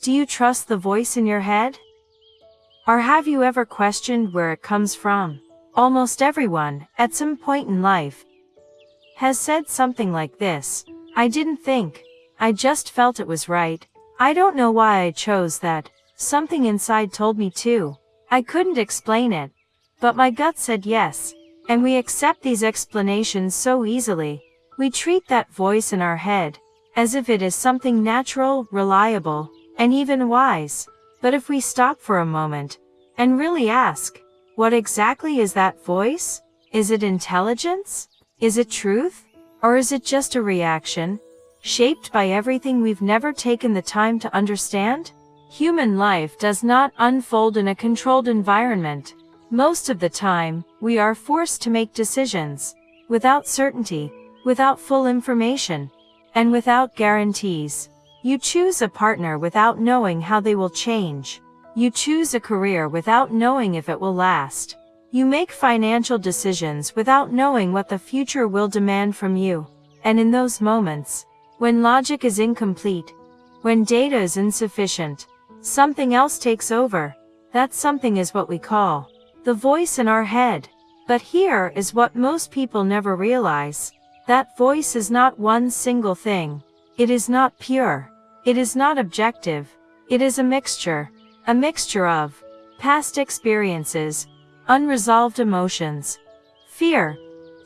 Do you trust the voice in your head? Or have you ever questioned where it comes from? Almost everyone, at some point in life, has said something like this: I didn't think, I just felt it was right. I don't know why I chose that. Something inside told me to. I couldn't explain it, but my gut said yes. And we accept these explanations so easily. We treat that voice in our head as if it is something natural, reliable, and even wise. But if we stop for a moment and really ask, what exactly is that voice? Is it intelligence? Is it truth? Or is it just a reaction, shaped by everything we've never taken the time to understand? Human life does not unfold in a controlled environment. Most of the time, we are forced to make decisions without certainty, without full information, and without guarantees. You choose a partner without knowing how they will change. You choose a career without knowing if it will last. You make financial decisions without knowing what the future will demand from you. And in those moments, when logic is incomplete, when data is insufficient, something else takes over. That something is what we call the voice in our head. But here is what most people never realize. That voice is not one single thing. It is not pure. It is not objective. It is a mixture of past experiences, unresolved emotions, fear,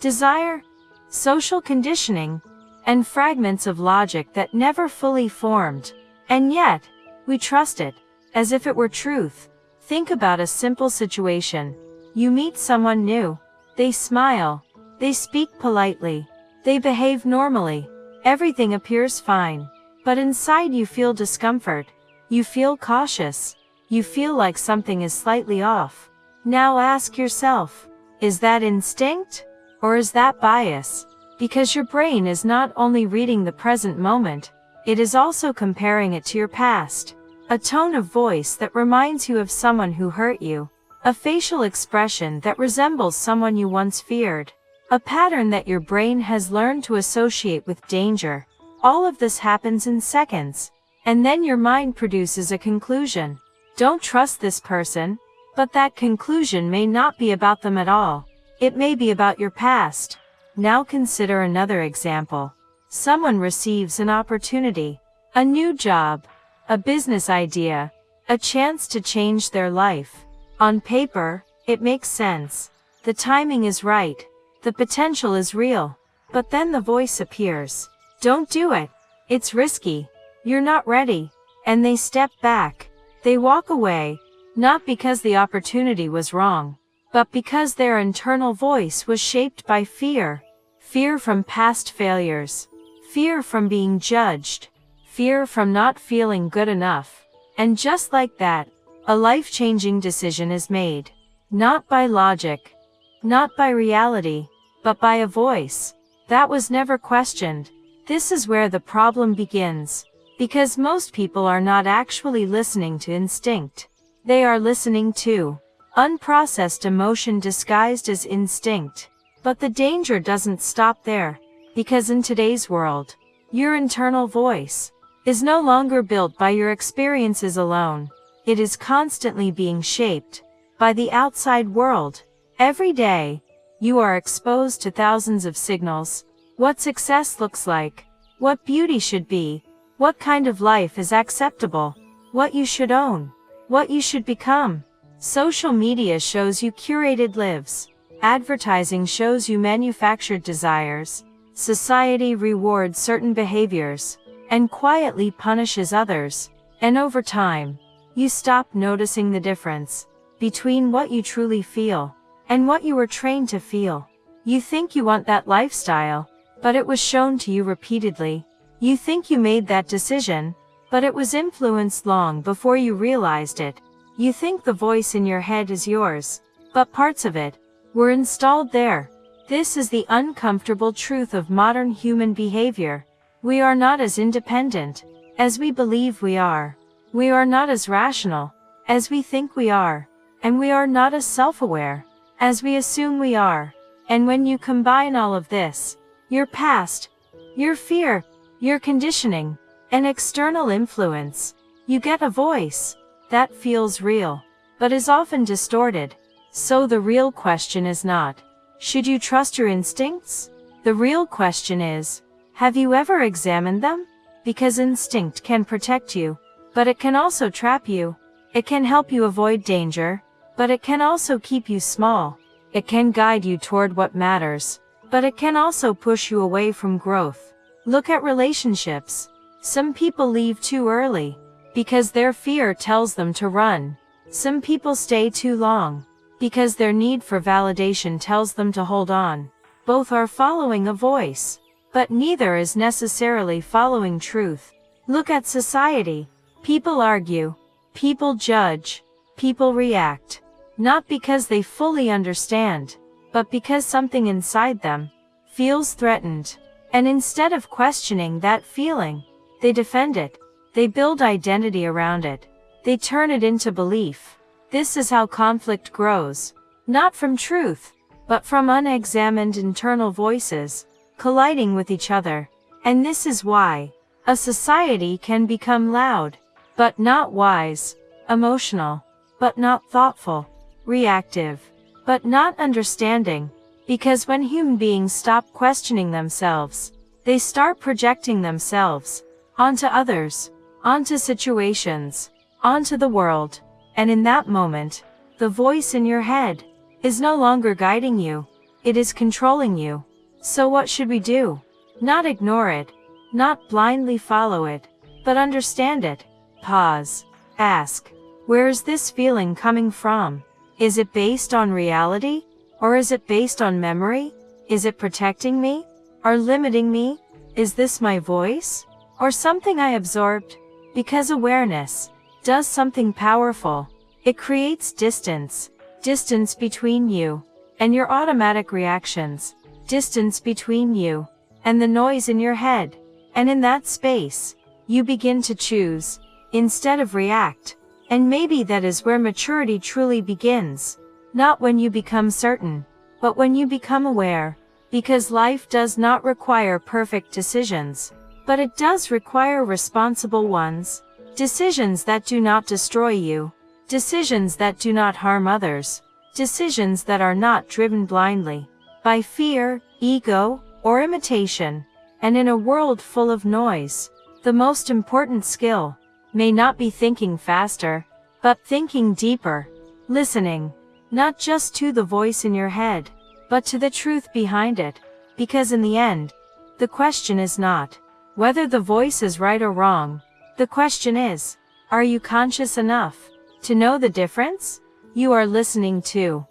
desire, social conditioning, and fragments of logic that never fully formed. And yet, we trust it, as if it were truth. Think about a simple situation. You meet someone new. They smile. They speak politely. They behave normally. Everything appears fine. But inside you feel discomfort. You feel cautious. You feel like something is slightly off. Now ask yourself, is that instinct? Or is that bias? Because your brain is not only reading the present moment, it is also comparing it to your past. A tone of voice that reminds you of someone who hurt you. A facial expression that resembles someone you once feared. A pattern that your brain has learned to associate with danger. All of this happens in seconds. And then your mind produces a conclusion. Don't trust this person. But that conclusion may not be about them at all. It may be about your past. Now consider another example. Someone receives an opportunity, a new job, a business idea, a chance to change their life. On paper, it makes sense. The timing is right. The potential is real. But then the voice appears. Don't do it. It's risky. You're not ready. And they step back. They walk away. Not because the opportunity was wrong, but because their internal voice was shaped by fear. Fear from past failures. Fear from being judged. Fear from not feeling good enough. And just like that, a life-changing decision is made. Not by logic. Not by reality. But by a voice that was never questioned. This is where the problem begins. Because most people are not actually listening to instinct. They are listening to unprocessed emotion disguised as instinct. But the danger doesn't stop there. Because in today's world, your internal voice is no longer built by your experiences alone. It is constantly being shaped by the outside world. Every day, you are exposed to thousands of signals. What success looks like, what beauty should be, what kind of life is acceptable, what you should own, what you should become. Social media shows you curated lives. Advertising shows you manufactured desires. Society rewards certain behaviors and quietly punishes others. And over time, you stop noticing the difference between what you truly feel and what you were trained to feel. You think you want that lifestyle, but it was shown to you repeatedly. You think you made that decision, but it was influenced long before you realized it. You think the voice in your head is yours, but parts of it were installed there. This is the uncomfortable truth of modern human behavior. We are not as independent as we believe we are. We are not as rational as we think we are. And we are not as self-aware as we assume we are. And when you combine all of this, your past, your fear, your conditioning, and external influence, You get a voice that feels real, but is often distorted. So the real question is not, should you trust your instincts? The real question is, have you ever examined them? Because instinct can protect you, but it can also trap you. It can help you avoid danger, but it can also keep you small. It can guide you toward what matters, but it can also push you away from growth. Look at relationships. Some people leave too early, because their fear tells them to run. Some people stay too long, because their need for validation tells them to hold on. Both are following a voice, but neither is necessarily following truth. Look at society. People argue, people judge, people react, not because they fully understand, but because something inside them feels threatened. And instead of questioning that feeling, they defend it. They build identity around it. They turn it into belief. This is how conflict grows. Not from truth, but from unexamined internal voices, colliding with each other. And this is why a society can become loud, but not wise, emotional, but not thoughtful, reactive, but not understanding. Because when human beings stop questioning themselves, they start projecting themselves onto others, onto situations, onto the world. And in that moment, the voice in your head is no longer guiding you. It is controlling you. So what should we do? Not ignore it, not blindly follow it, but understand it. Pause. Ask, where is this feeling coming from? Is it based on reality? Or is it based on memory? Is it protecting me? Or limiting me? Is this my voice? Or something I absorbed? Because awareness does something powerful. It creates distance. Distance between you and your automatic reactions. Distance between you and the noise in your head. And in that space, you begin to choose instead of react. And maybe that is where maturity truly begins. Not when you become certain, but when you become aware. Because life does not require perfect decisions, but it does require responsible ones. Decisions that do not destroy you. Decisions that do not harm others. Decisions that are not driven blindly by fear, ego, or imitation. And in a world full of noise, the most important skill may not be thinking faster, but thinking deeper. Listening, not just to the voice in your head, but to the truth behind it. Because in the end, the question is not whether the voice is right or wrong. The question is, are you conscious enough to know the difference? You are listening to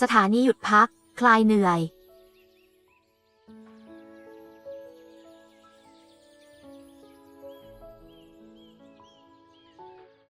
สถานีหยุดพักคลายเหนื่อย